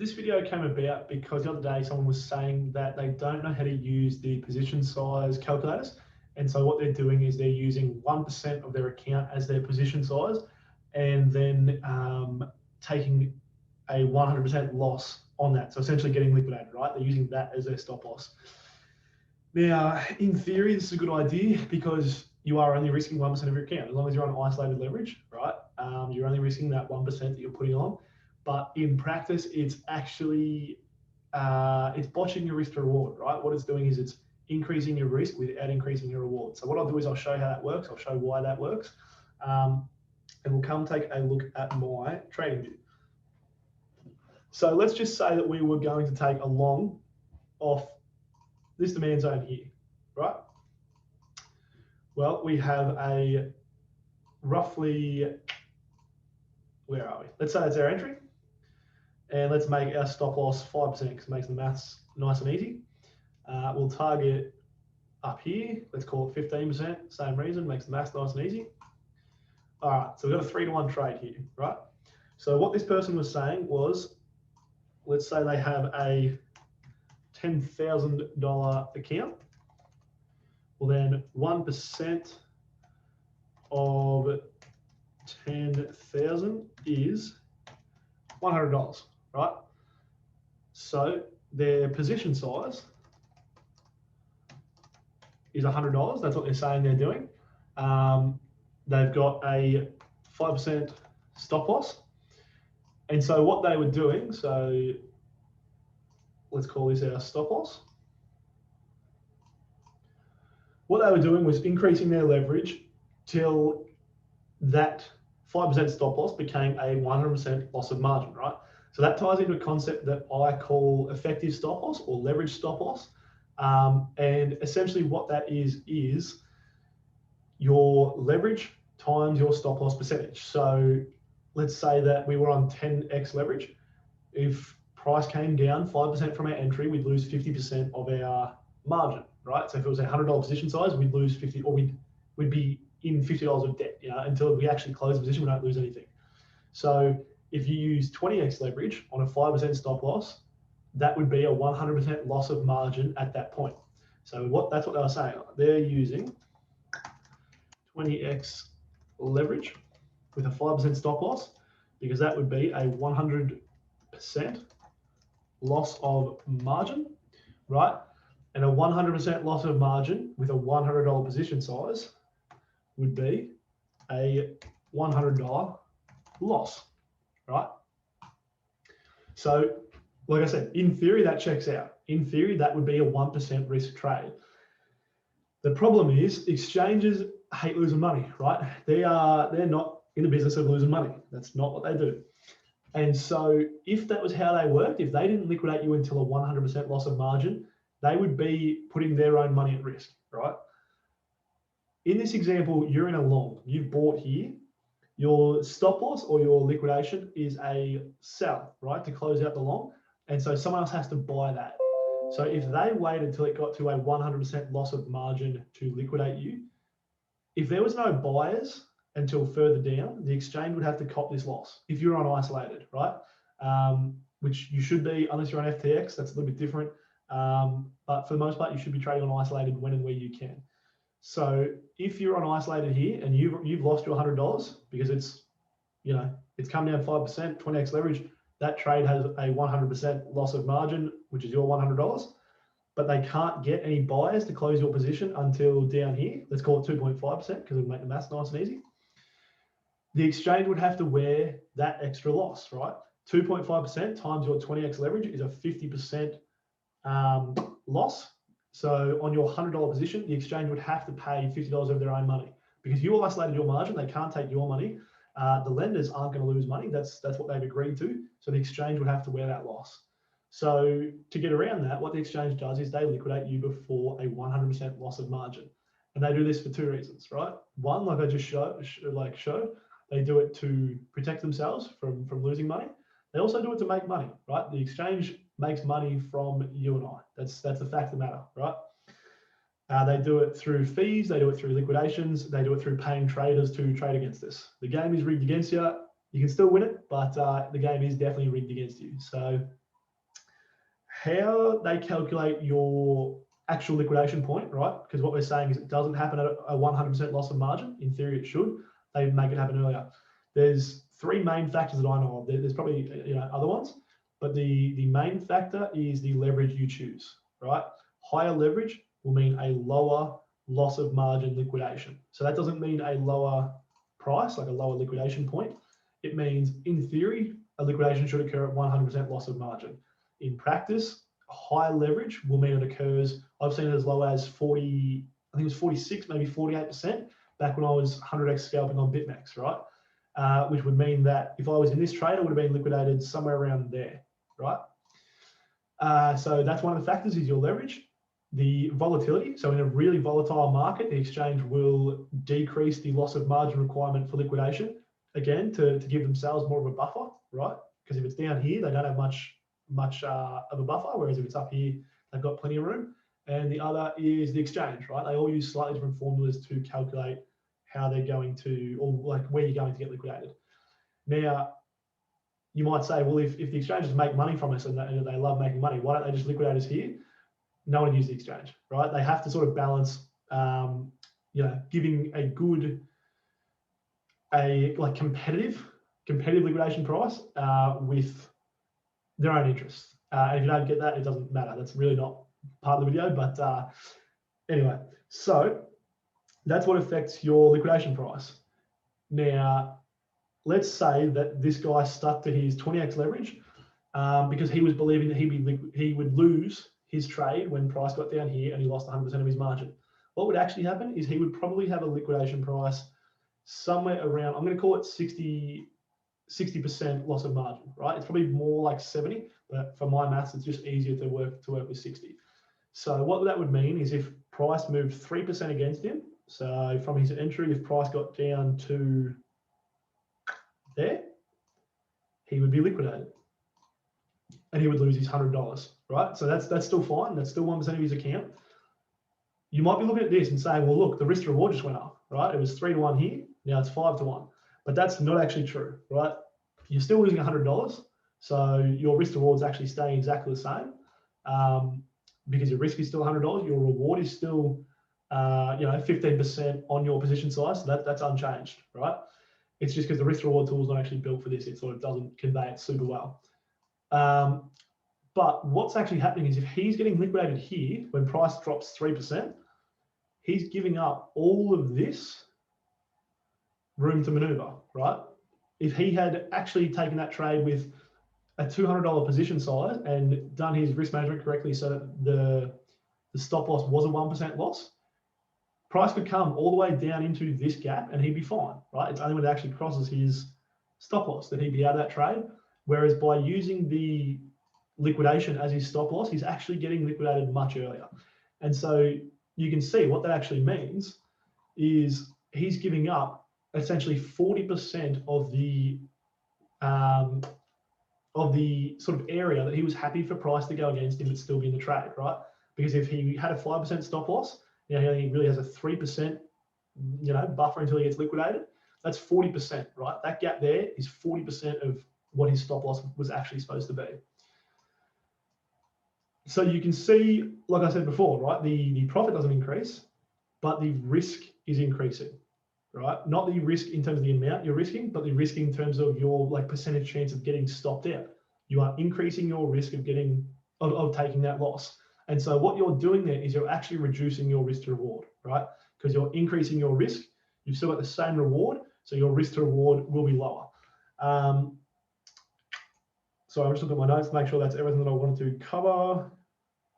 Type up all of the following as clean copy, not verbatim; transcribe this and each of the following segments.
this video came about because the other day someone was saying that they don't know how to use the position size calculators. And so what they're doing is they're using 1% of their account as their position size, and then taking a 100% loss on that. So essentially getting liquidated, right? They're using that as their stop loss. Now, in theory, this is a good idea because you are only risking 1% of your account. As long as you're on isolated leverage, right? You're only risking that 1% that you're putting on. But in practice, it's actually, it's botching your risk to reward, right? What it's doing is it's increasing your risk without increasing your reward. So what I'll do is I'll show how that works. I'll show why that works. And we'll come take a look at my trading view. So let's just say that we were going to take a long off this demand zone here, right? Well, we have a roughly, where are we? Let's say that's our entry. And let's make our stop loss 5% because it makes the maths nice and easy. We'll target up here. Let's call it 15%. Same reason, makes the maths nice and easy. All right, so we've got a 3-to-1 trade here, right? So what this person was saying was, let's say they have a $10,000 account. Well, then 1% of 10,000 is $100, right? So their position size is $100. That's what they're saying they're doing. They've got a 5% stop loss. And so what they were doing, so let's call this our stop loss. What they were doing was increasing their leverage till that 5% stop loss became a 100% loss of margin, right? So that ties into a concept that I call effective stop loss or leverage stop loss. And essentially what that is your leverage times your stop loss percentage. So let's say that we were on 10x leverage. If price came down 5% from our entry, we'd lose 50% of our margin, right? So if it was a $100 position size, we'd lose 50, or we'd be in $50 of debt, until we actually close the position, we don't lose anything. So if you use 20x leverage on a 5% stop loss, that would be a 100% loss of margin at that point. So that's what they were saying. They're using 20x leverage with a 5% stop loss, because that would be a 100% loss of margin, right? And a 100% loss of margin with a $100 position size would be a $100 loss, right? So, like I said, in theory, that checks out. In theory, that would be a 1% risk trade. The problem is exchanges hate losing money, right? They're not in the business of losing money. That's not what they do. And so if that was how they worked, if they didn't liquidate you until a 100% loss of margin, they would be putting their own money at risk, right? In this example, you're in a long, you've bought here, your stop loss or your liquidation is a sell, right, to close out the long. And so someone else has to buy that. So if they waited until it got to a 100% loss of margin to liquidate you, if there was no buyers until further down, the exchange would have to cop this loss if you're on isolated, right? Which you should be, unless you're on FTX, that's a little bit different. But for the most part, you should be trading on isolated when and where you can. So if you're on isolated here and you've lost your $100 because it's come down 5%, 20x leverage, that trade has a 100% loss of margin, which is your $100. But they can't get any buyers to close your position until down here. Let's call it 2.5% because it'll make the maths nice and easy. The exchange would have to wear that extra loss, right? 2.5% times your 20x leverage is a 50% loss. So on your $100 position, the exchange would have to pay $50 of their own money because you isolated your margin. They can't take your money. The lenders aren't going to lose money. That's what they've agreed to. So the exchange would have to wear that loss. So to get around that, what the exchange does is they liquidate you before a 100% loss of margin. And they do this for two reasons, right? One, like I just showed, they do it to protect themselves from losing money. They also do it to make money, right? The exchange makes money from you and I. That's the fact of the matter, right? They do it through fees. They do it through liquidations. They do it through paying traders to trade against us. The game is rigged against you. You can still win it, but the game is definitely rigged against you. So how they calculate your actual liquidation point, right? Because what we're saying is it doesn't happen at a 100% loss of margin. In theory, it should. They make it happen earlier. There's three main factors that I know of. There's probably other ones, but the main factor is the leverage you choose, right? Higher leverage will mean a lower loss of margin liquidation. So that doesn't mean a lower price, like a lower liquidation point. It means, in theory, a liquidation should occur at 100% loss of margin. In practice, high leverage will mean it occurs, I've seen it as low as 40, I think it was 46, maybe 48% back when I was 100x scalping on BitMEX, right? Which would mean that if I was in this trade, it would have been liquidated somewhere around there, right? So that's one of the factors, is your leverage. The volatility, so in a really volatile market, the exchange will decrease the loss of margin requirement for liquidation, again, to give themselves more of a buffer, right? Because if it's down here, they don't have much of a buffer, whereas if it's up here, they've got plenty of room. And the other is the exchange, right? They all use slightly different formulas to calculate how they're going to, or like where you're going to get liquidated. Now, you might say, well, if the exchanges make money from us and they love making money, why don't they just liquidate us here? No one uses the exchange, right? They have to sort of balance, giving a good, like competitive liquidation price with their own interests. And if you don't get that, it doesn't matter. That's really not part of the video. But anyway, so that's what affects your liquidation price. Now, let's say that this guy stuck to his 20x leverage because he was believing that he would lose his trade when price got down here and he lost 100% of his margin. What would actually happen is he would probably have a liquidation price somewhere around, I'm going to call it 60% loss of margin, right? It's probably more like 70, but for my maths, it's just easier to work with 60. So what that would mean is if price moved 3% against him, so from his entry, if price got down to there, he would be liquidated and he would lose his $100, right? So that's still fine. That's still 1% of his account. You might be looking at this and saying, well, look, the risk to reward just went up, right? It was 3-to-1 here. Now it's 5-to-1, but that's not actually true, right? You're still losing $100. So your risk to reward is actually staying exactly the same because your risk is still $100. Your reward is still, 15% on your position size. So that's unchanged, right? It's just because the risk to reward tool is not actually built for this. It sort of doesn't convey it super well. But what's actually happening is if he's getting liquidated here, when price drops 3%, he's giving up all of this room to maneuver, right? If he had actually taken that trade with a $200 position size and done his risk management correctly so that the stop loss was a 1% loss, price could come all the way down into this gap and he'd be fine, right? It's only when it actually crosses his stop loss that he'd be out of that trade. Whereas by using the liquidation as his stop loss, he's actually getting liquidated much earlier. And so you can see what that actually means is he's giving up essentially 40% of the sort of area that he was happy for price to go against him but still be in the trade, right? Because if he had a 5% stop loss, he really has a 3% buffer until he gets liquidated. That's 40%, right? That gap there is 40% of what his stop loss was actually supposed to be. So you can see, like I said before, right, the profit doesn't increase, but the risk is increasing, right? Not the risk in terms of the amount you're risking, but the risk in terms of your percentage chance of getting stopped out. You are increasing your risk of taking that loss. And so what you're doing there is you're actually reducing your risk to reward, right? Because you're increasing your risk, you've still got the same reward, so your risk to reward will be lower. So I'm just looking at my notes to make sure that's everything that I wanted to cover.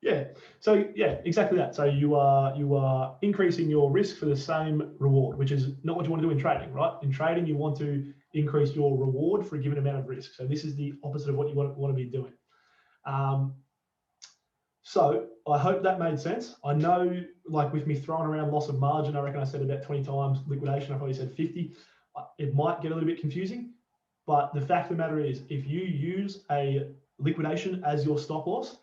Yeah, so yeah, exactly that. So you are increasing your risk for the same reward, which is not what you want to do in trading, right? In trading, you want to increase your reward for a given amount of risk. So this is the opposite of what you want to be doing. So I hope that made sense. I know, like with me throwing around loss of margin, I reckon I said about 20 times liquidation, I probably said 50. It might get a little bit confusing, but the fact of the matter is, if you use a liquidation as your stop loss,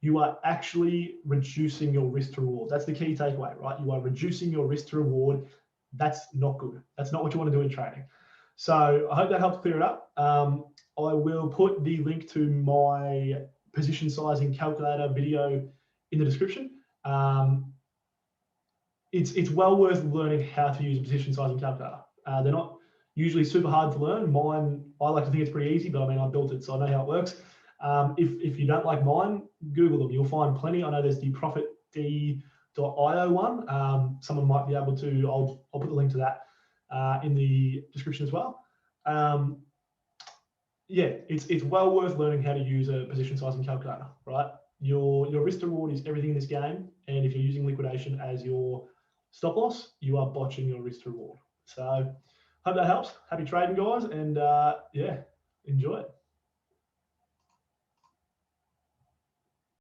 you are actually reducing your risk to reward. That's the key takeaway, right? You are reducing your risk to reward. That's not good. That's not what you want to do in trading. So I hope that helps clear it up. I will put the link to my position sizing calculator video in the description. It's well worth learning how to use a position sizing calculator. They're not usually super hard to learn. Mine, I like to think it's pretty easy, but I mean, I built it, so I know how it works. If you don't like mine, Google them. You'll find plenty. I know there's the ProfitD.io one. Someone might be able to, I'll put the link to that in the description as well. Yeah, it's well worth learning how to use a position sizing calculator, right? Your risk to reward is everything in this game. And if you're using liquidation as your stop loss, you are botching your risk to reward. So hope that helps. Happy trading, guys. And yeah, enjoy it.